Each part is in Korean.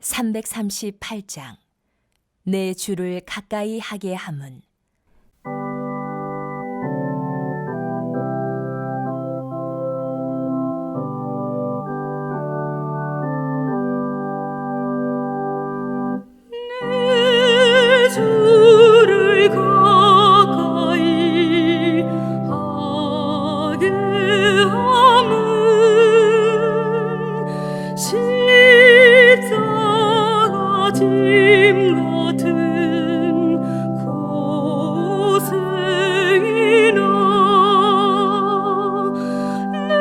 338장 내 주를 가까이 하게 함은. 내 주를 가까이 하게 함은 십자가 짐 같은 고생이나 내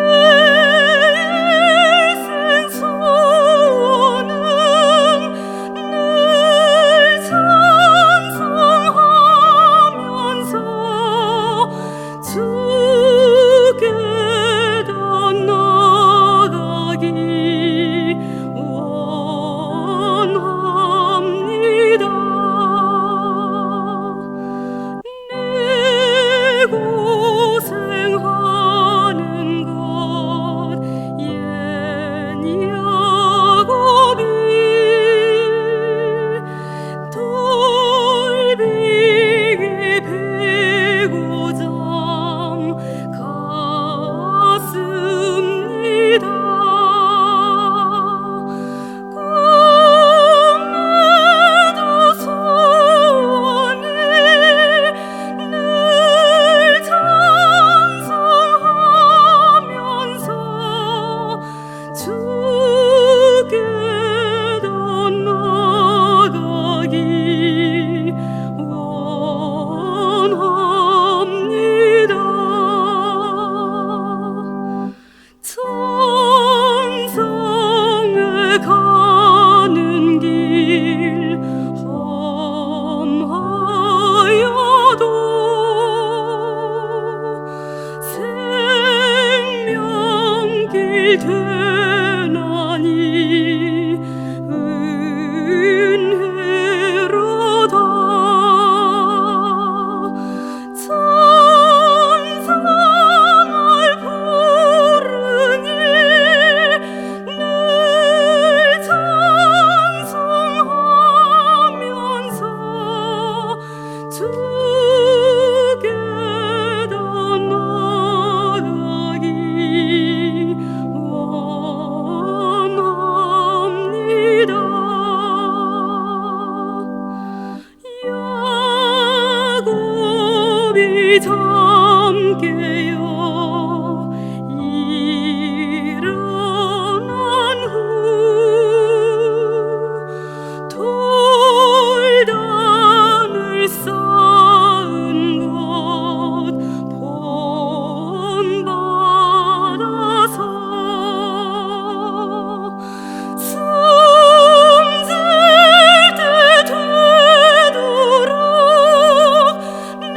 애쓴 소원은 늘 찬송하면서 주께 더 나아가기 원합니다. 내 고생하는 것 옛 야곱이 돌비기 배고장 갔습니다. 꿈에도 소원을 늘 찬송하면서 주께 더 나아가기 원합니다. 천성에 가는 길 험하여도 생명길 되나니 은혜로다. 찬송을 부르니 늘 찬송하면서 주께 더 나아가기 원합니다. 야곱이 잠 깨어 일어난 후 돌단을 쌓은 것 본받아서 숨질 때 되도록 늘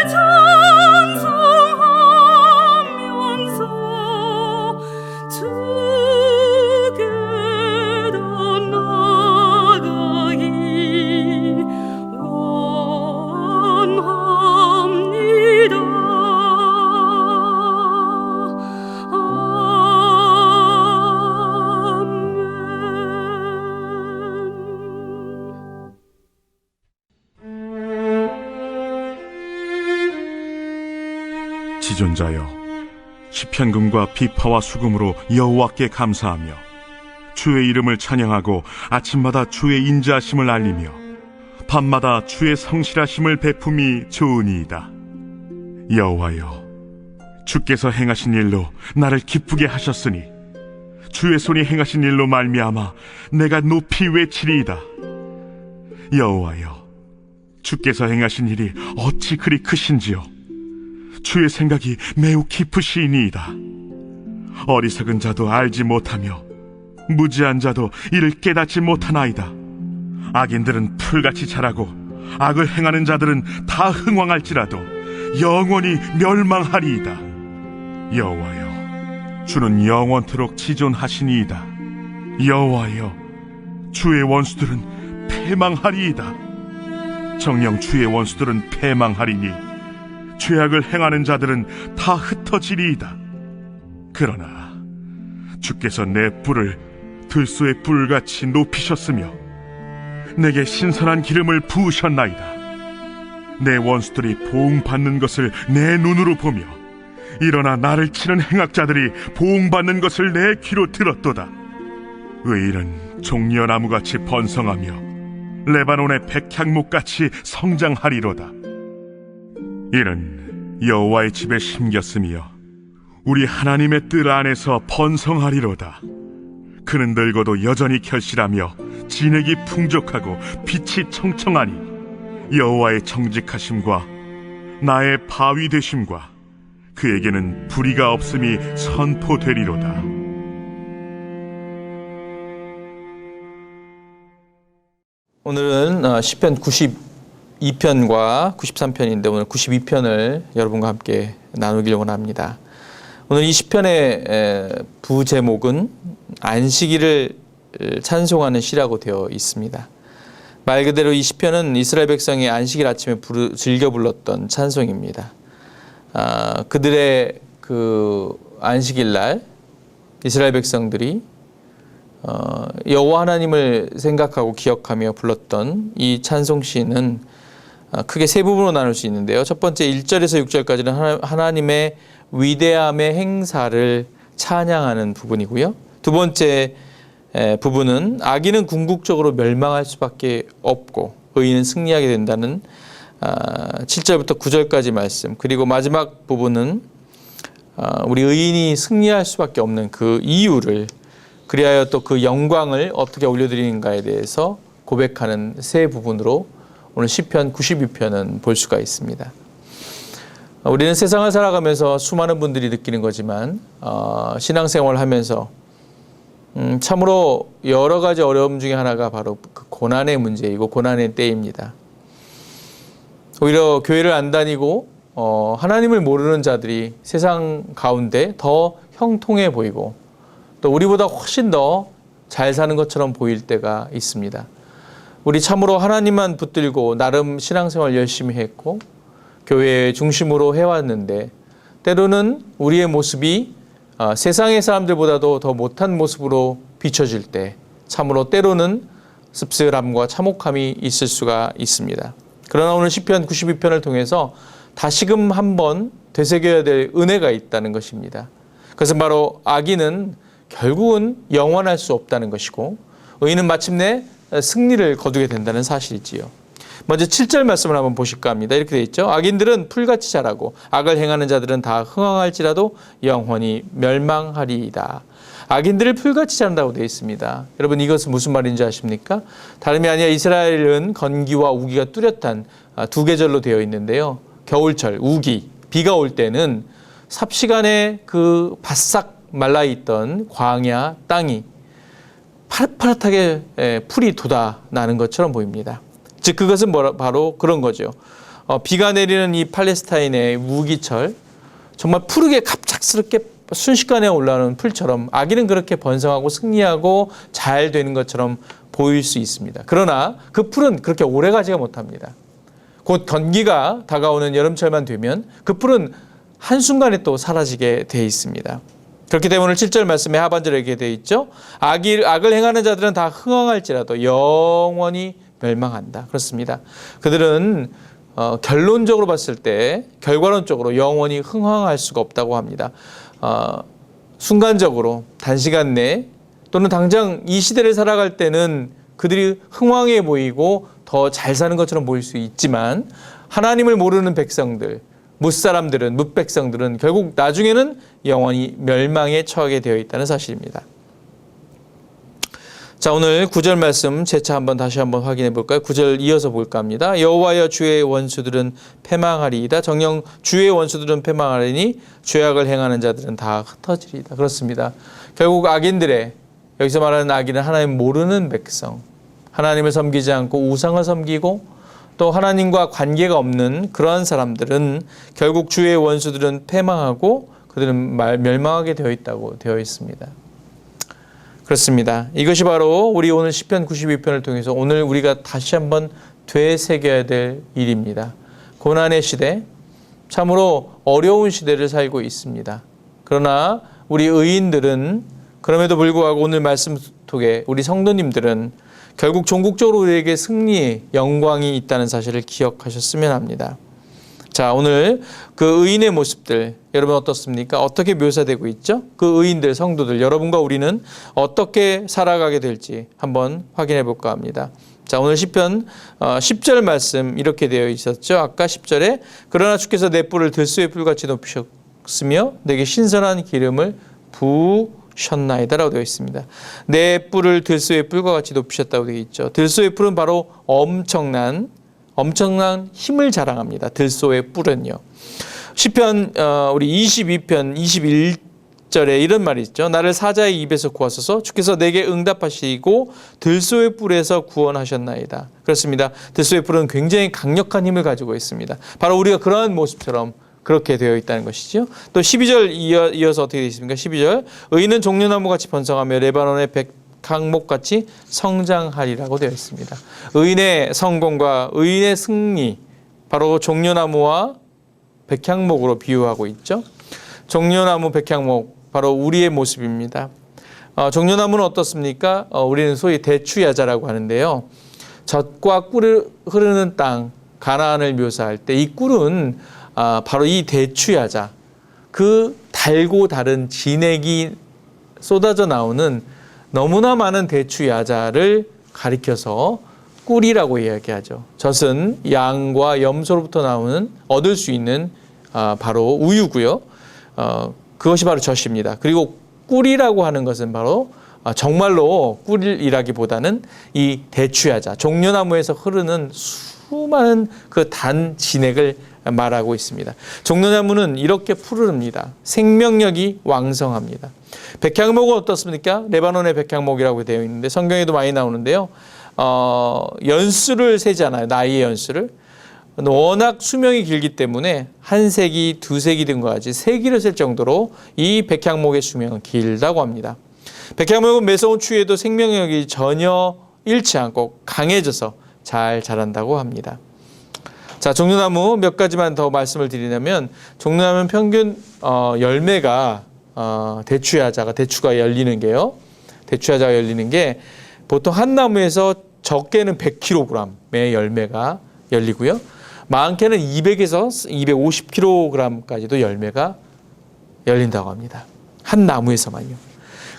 찬송하면서 주께 더 나아가기 원합니다. 지존자여, 시편금과 비파와 수금으로 여호와께 감사하며 주의 이름을 찬양하고 아침마다 주의 인자하심을 알리며 밤마다 주의 성실하심을 베품이 좋으니이다. 여호와여, 주께서 행하신 일로 나를 기쁘게 하셨으니 주의 손이 행하신 일로 말미암아 내가 높이 외치리이다. 여호와여, 주께서 행하신 일이 어찌 그리 크신지요. 주의 생각이 매우 깊으시니이다. 어리석은 자도 알지 못하며 무지한 자도 이를 깨닫지 못하나이다. 악인들은 풀같이 자라고 악을 행하는 자들은 다 흥왕할지라도 영원히 멸망하리이다. 여호와여, 주는 영원토록 지존하시니이다. 여호와여, 주의 원수들은 패망하리이다. 정녕 주의 원수들은 패망하리니 죄악을 행하는 자들은 다 흩어지리이다. 그러나 주께서 내 뿔을 들소의 뿔같이 높이셨으며 내게 신선한 기름을 부으셨나이다. 내 원수들이 보응받는 것을 내 눈으로 보며 일어나 나를 치는 행악자들이 보응받는 것을 내 귀로 들었도다. 의인은 종려나무같이 번성하며 레바논의 백향목같이 성장하리로다. 이는 여호와의 집에 심겼으며 우리 하나님의 뜰 안에서 번성하리로다. 그는 늙어도 여전히 결실하며 진액이 풍족하고 빛이 청청하니 여호와의 정직하심과 나의 바위 되심과 그에게는 불의가 없음이 선포되리로다. 오늘은 시편 92편과 93편인데 오늘 92편을 여러분과 함께 나누기로 합니다. 오늘 이 시편의 부제목은 안식일을 찬송하는 시라고 되어 있습니다. 말 그대로 이 시편은 이스라엘 백성이 안식일 아침에 즐겨 불렀던 찬송입니다. 그들의 그 안식일 날 이스라엘 백성들이 여호와 하나님을 생각하고 기억하며 불렀던 이 찬송시는 크게 세 부분으로 나눌 수 있는데요. 첫 번째 1절에서 6절까지는 하나님의 위대함의 행사를 찬양하는 부분이고요. 두 번째 부분은 악인은 궁극적으로 멸망할 수밖에 없고 의인은 승리하게 된다는 7절부터 9절까지 말씀, 그리고 마지막 부분은 우리 의인이 승리할 수밖에 없는 그 이유를, 그리하여 또 그 영광을 어떻게 올려드리는가에 대해서 고백하는 세 부분으로 오늘 시편 92편은 볼 수가 있습니다. 우리는 세상을 살아가면서 수많은 분들이 느끼는 거지만 신앙생활을 하면서 참으로 여러 가지 어려움 중에 하나가 바로 그 고난의 문제이고 고난의 때입니다. 오히려 교회를 안 다니고 하나님을 모르는 자들이 세상 가운데 더 형통해 보이고 또 우리보다 훨씬 더 잘 사는 것처럼 보일 때가 있습니다. 우리 참으로 하나님만 붙들고 나름 신앙생활 열심히 했고 교회 중심으로 해왔는데 때로는 우리의 모습이 세상의 사람들보다도 더 못한 모습으로 비춰질 때 참으로 때로는 씁쓸함과 참혹함이 있을 수가 있습니다. 그러나 오늘 시편 92편을 통해서 다시금 한번 되새겨야 될 은혜가 있다는 것입니다. 그것은 바로 악인은 결국은 영원할 수 없다는 것이고 의인은 마침내 승리를 거두게 된다는 사실이지요. 먼저 7절 말씀을 한번 보실까 합니다. 이렇게 되어 있죠. 악인들은 풀같이 자라고 악을 행하는 자들은 다 흥황할지라도 영원히 멸망하리이다. 악인들을 풀같이 자란다고 되어 있습니다. 여러분 이것은 무슨 말인지 아십니까? 다름이 아니라 이스라엘은 건기와 우기가 뚜렷한 두 계절로 되어 있는데요. 겨울철, 우기, 비가 올 때는 삽시간에 그 바싹 말라있던 광야 땅이 파릇파릇하게 풀이 돋아나는 것처럼 보입니다. 즉 그것은 바로 그런 거죠. 비가 내리는 이 팔레스타인의 우기철, 정말 푸르게 갑작스럽게 순식간에 올라오는 풀처럼 악인은 그렇게 번성하고 승리하고 잘 되는 것처럼 보일 수 있습니다. 그러나 그 풀은 그렇게 오래가지가 못합니다. 곧 건기가 다가오는 여름철만 되면 그 풀은 한순간에 또 사라지게 돼 있습니다. 그렇기 때문에 오늘 7절 말씀에 하반절에 이렇게 되어 있죠. 악을 행하는 자들은 다 흥황할지라도 영원히 멸망한다. 그렇습니다. 그들은 결론적으로 봤을 때 결과론적으로 영원히 흥황할 수가 없다고 합니다. 순간적으로 단시간 내 또는 당장 이 시대를 살아갈 때는 그들이 흥황해 보이고 더 잘 사는 것처럼 보일 수 있지만 하나님을 모르는 백성들, 뭇사람들은, 뭇백성들은 결국 나중에는 영원히 멸망에 처하게 되어 있다는 사실입니다. 자, 오늘 9절 말씀 재차 다시 한번 확인해 볼까요? 9절 이어서 볼까 합니다. 여호와여 주의 원수들은 패망하리이다. 정녕 주의 원수들은 패망하리니 죄악을 행하는 자들은 다 흩어지리이다. 그렇습니다. 결국 악인들의, 여기서 말하는 악인은 하나님 모르는 백성, 하나님을 섬기지 않고 우상을 섬기고 또 하나님과 관계가 없는 그러한 사람들은 결국 주의 원수들은 패망하고 그들은 멸망하게 되어 있다고 되어 있습니다. 그렇습니다. 이것이 바로 우리 오늘 시편 92편을 통해서 오늘 우리가 다시 한번 되새겨야 될 일입니다. 고난의 시대, 참으로 어려운 시대를 살고 있습니다. 그러나 우리 의인들은 그럼에도 불구하고 오늘 말씀 속에 우리 성도님들은 결국 종국적으로 우리에게 승리의 영광이 있다는 사실을 기억하셨으면 합니다. 자, 오늘 그 의인의 모습들 여러분 어떻습니까? 어떻게 묘사되고 있죠? 그 의인들, 성도들, 여러분과 우리는 어떻게 살아가게 될지 한번 확인해 볼까 합니다. 자, 오늘 시편 10절 말씀 이렇게 되어 있었죠. 아까 10절에 그러나 주께서 내 뿔을 들소의 뿔같이 높이셨으며 내게 신선한 기름을 부으셨나이다라고 되어 있습니다. 내 뿔을 들소의 뿔과 같이 높이셨다고 되어 있죠. 들소의 뿔은 바로 엄청난 힘을 자랑합니다. 들소의 뿔은요. 시편 우리 22편 21절에 이런 말이 있죠. 나를 사자의 입에서 구하소서 주께서 내게 응답하시고 들소의 뿔에서 구원하셨나이다. 그렇습니다. 들소의 뿔은 굉장히 강력한 힘을 가지고 있습니다. 바로 우리가 그러한 모습처럼 그렇게 되어 있다는 것이죠. 또 12절 이어서 어떻게 되어 있습니까? 12절 의인은 종려나무같이 번성하며 레바논의 백향목같이 성장하리라고 되어 있습니다. 의인의 성공과 의인의 승리 바로 종려나무와 백향목으로 비유하고 있죠. 종려나무, 백향목 바로 우리의 모습입니다. 종려나무는 어떻습니까? 우리는 소위 대추야자라고 하는데요. 젖과 꿀이 흐르는 땅 가나안을 묘사할 때 이 꿀은 바로 이 대추야자, 그 달고 다른 진액이 쏟아져 나오는 너무나 많은 대추야자를 가리켜서 꿀이라고 이야기하죠. 젖은 양과 염소로부터 나오는 얻을 수 있는 바로 우유고요. 그것이 바로 젖입니다. 그리고 꿀이라고 하는 것은 바로 정말로 꿀이라기보다는 이 대추야자, 종려나무에서 흐르는 수많은 그 단 진액을 말하고 있습니다. 종려나무는 이렇게 푸르릅니다. 생명력이 왕성합니다. 백향목은 어떻습니까? 레바논의 백향목이라고 되어 있는데 성경에도 많이 나오는데요. 연수를 세잖아요. 나이의 연수를. 워낙 수명이 길기 때문에 한 세기, 두 세기 된 것 같이 세기를 셀 정도로 이 백향목의 수명은 길다고 합니다. 백향목은 매서운 추위에도 생명력이 전혀 잃지 않고 강해져서 잘 자란다고 합니다. 자, 종려나무 몇 가지만 더 말씀을 드리냐면 종려나무는 평균 열매가 대추가 열리는 게요. 대추야자가 열리는 게 보통 한 나무에서 적게는 100kg의 열매가 열리고요. 많게는 200에서 250kg까지도 열매가 열린다고 합니다. 한 나무에서만요.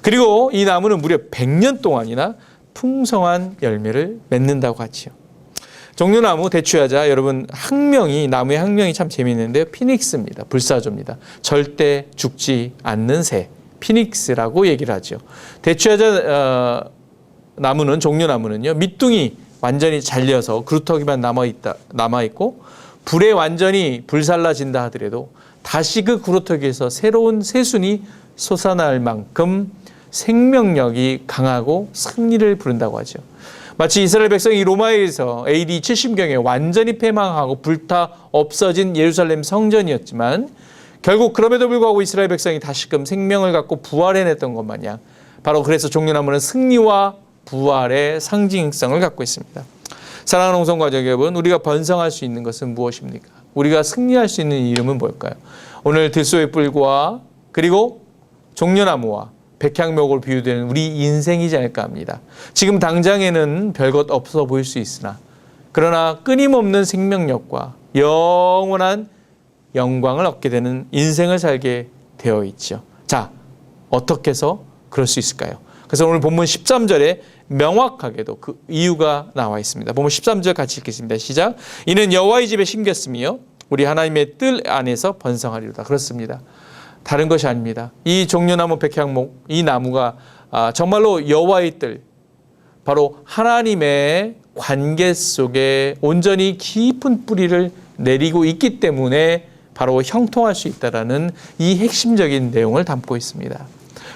그리고 이 나무는 무려 100년 동안이나 풍성한 열매를 맺는다고 하지요. 종려나무, 대추야자, 여러분 나무의 학명이 참 재미있는데요. 피닉스입니다. 불사조입니다. 절대 죽지 않는 새, 피닉스라고 얘기를 하죠. 대추야자 나무는, 종려나무는요, 밑둥이 완전히 잘려서 그루터기만 남아있고 불에 완전히 불살라진다 하더라도 다시 그 그루터기에서 새로운 새순이 솟아날 만큼 생명력이 강하고 승리를 부른다고 하죠. 마치 이스라엘 백성이 로마에서 AD 70경에 완전히 패망하고 불타 없어진 예루살렘 성전이었지만 결국 그럼에도 불구하고 이스라엘 백성이 다시금 생명을 갖고 부활해냈던 것 마냥 바로 그래서 종려나무는 승리와 부활의 상징성을 갖고 있습니다. 사랑하는 홍성가족 여러분, 우리가 번성할 수 있는 것은 무엇입니까? 우리가 승리할 수 있는 이름은 뭘까요? 오늘 들소의 뿔과 그리고 종려나무와 백향목으로 비유되는 우리 인생이지 않을까 합니다. 지금 당장에는 별것 없어 보일 수 있으나 그러나 끊임없는 생명력과 영원한 영광을 얻게 되는 인생을 살게 되어 있죠. 자, 어떻게 해서 그럴 수 있을까요? 그래서 오늘 본문 13절에 명확하게도 그 이유가 나와 있습니다. 본문 13절 같이 읽겠습니다. 시작. 이는 여호와의 집에 심겼으며 우리 하나님의 뜰 안에서 번성하리로다. 그렇습니다. 다른 것이 아닙니다. 이 종려나무, 백향목, 이 나무가 정말로 여호와의 뜰, 바로 하나님의 관계 속에 온전히 깊은 뿌리를 내리고 있기 때문에 바로 형통할 수 있다는 이 핵심적인 내용을 담고 있습니다.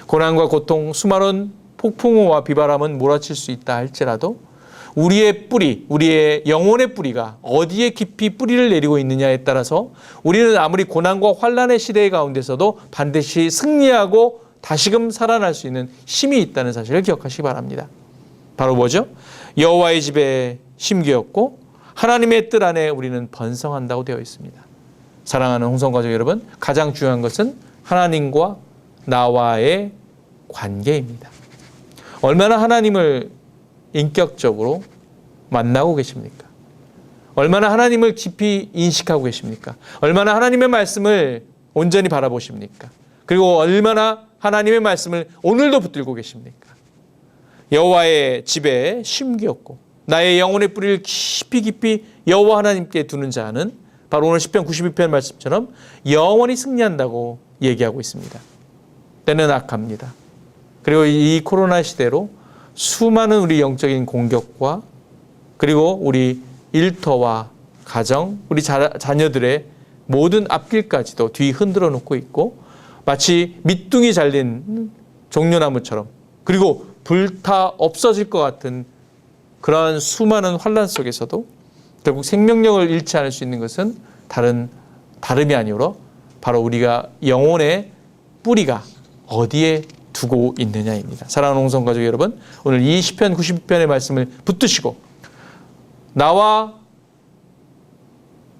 고난과 고통, 수많은 폭풍우와 비바람은 몰아칠 수 있다 할지라도 우리의 뿌리, 우리의 영혼의 뿌리가 어디에 깊이 뿌리를 내리고 있느냐에 따라서 우리는 아무리 고난과 환난의 시대 가운데서도 반드시 승리하고 다시금 살아날 수 있는 힘이 있다는 사실을 기억하시기 바랍니다. 바로 뭐죠? 여호와의 집에 심기였고 하나님의 뜰 안에 우리는 번성한다고 되어 있습니다. 사랑하는 홍성가족 여러분, 가장 중요한 것은 하나님과 나와의 관계입니다. 얼마나 하나님을 인격적으로 만나고 계십니까? 얼마나 하나님을 깊이 인식하고 계십니까? 얼마나 하나님의 말씀을 온전히 바라보십니까? 그리고 얼마나 하나님의 말씀을 오늘도 붙들고 계십니까? 여호와의 집에 심기었고 나의 영혼의 뿌리를 깊이 깊이 여호와 하나님께 두는 자는 바로 오늘 시편 92편 말씀처럼 영원히 승리한다고 얘기하고 있습니다. 때는 악합니다. 그리고 이 코로나 시대로 수많은 우리 영적인 공격과 그리고 우리 일터와 가정, 우리 자녀들의 모든 앞길까지도 뒤 흔들어 놓고 있고 마치 밑둥이 잘린 종려나무처럼 그리고 불타 없어질 것 같은 그러한 수많은 환란 속에서도 결국 생명력을 잃지 않을 수 있는 것은 다름이 아니오라 바로 우리가 영혼의 뿌리가 어디에 두고 있느냐입니다. 사랑하는 홍성가족 여러분, 오늘 이 시편 90편의 말씀을 붙드시고 나와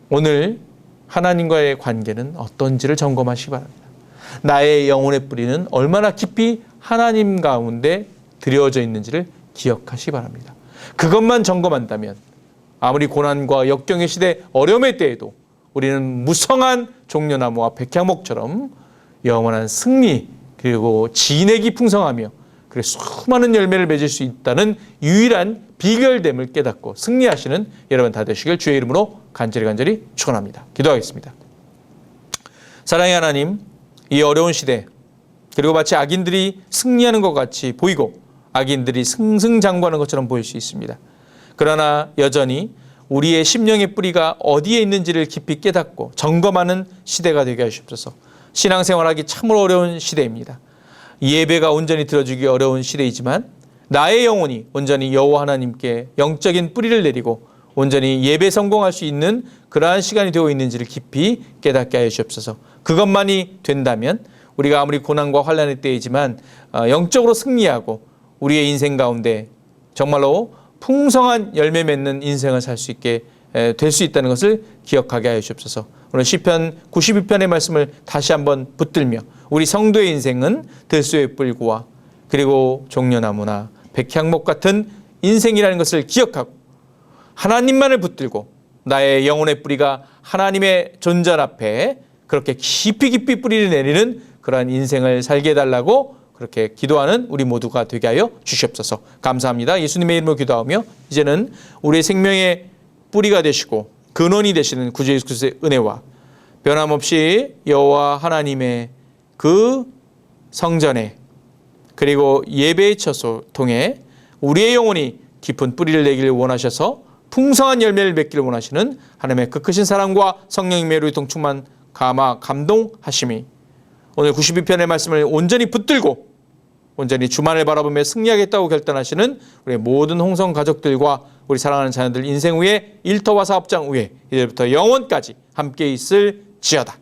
오늘 하나님과의 관계는 어떤지를 점검하시기 바랍니다. 나의 영혼의 뿌리는 얼마나 깊이 하나님 가운데 들여져 있는지를 기억하시기 바랍니다. 그것만 점검한다면 아무리 고난과 역경의 시대 어려움의 때에도 우리는 무성한 종려나무와 백향목처럼 영원한 승리 그리고 진액이 풍성하며 그리고 수많은 열매를 맺을 수 있다는 유일한 비결됨을 깨닫고 승리하시는 여러분 다 되시길 주의 이름으로 간절히 축원합니다. 기도하겠습니다. 사랑의 하나님, 이 어려운 시대 그리고 마치 악인들이 승리하는 것 같이 보이고 악인들이 승승장구하는 것처럼 보일 수 있습니다. 그러나 여전히 우리의 심령의 뿌리가 어디에 있는지를 깊이 깨닫고 점검하는 시대가 되게 하시옵소서. 신앙생활하기 참으로 어려운 시대입니다. 예배가 온전히 들어주기 어려운 시대이지만 나의 영혼이 온전히 여호와 하나님께 영적인 뿌리를 내리고 온전히 예배 성공할 수 있는 그러한 시간이 되어 있는지를 깊이 깨닫게 하여 주옵소서. 그것만이 된다면 우리가 아무리 고난과 환난의 때이지만 영적으로 승리하고 우리의 인생 가운데 정말로 풍성한 열매 맺는 인생을 살 수 있게 될 수 있다는 것을 기억하게 하여 주옵소서. 오늘 시편 92편의 말씀을 다시 한번 붙들며 우리 성도의 인생은 들소의 뿔과 그리고 종려나무나 백향목 같은 인생이라는 것을 기억하고 하나님만을 붙들고 나의 영혼의 뿌리가 하나님의 존재 앞에 그렇게 깊이 뿌리를 내리는 그러한 인생을 살게 해달라고 그렇게 기도하는 우리 모두가 되게 하여 주시옵소서. 감사합니다. 예수님의 이름으로 기도하며 이제는 우리의 생명의 뿌리가 되시고 근원이 되시는 구주 예수 그리스도의 은혜와 변함없이 여호와 하나님의 그 성전에 그리고 예배의 처소 통해 우리의 영혼이 깊은 뿌리를 내기를 원하셔서 풍성한 열매를 맺기를 원하시는 하나님의 그 크신 사랑과 성령의 매로 충만 감동하심이 오늘 92편의 말씀을 온전히 붙들고 온전히 주만을 바라보며 승리하겠다고 결단하시는 우리 모든 홍성 가족들과 우리 사랑하는 자녀들 인생 위에 일터와 사업장 위에 이제부터 영원까지 함께 있을지어다.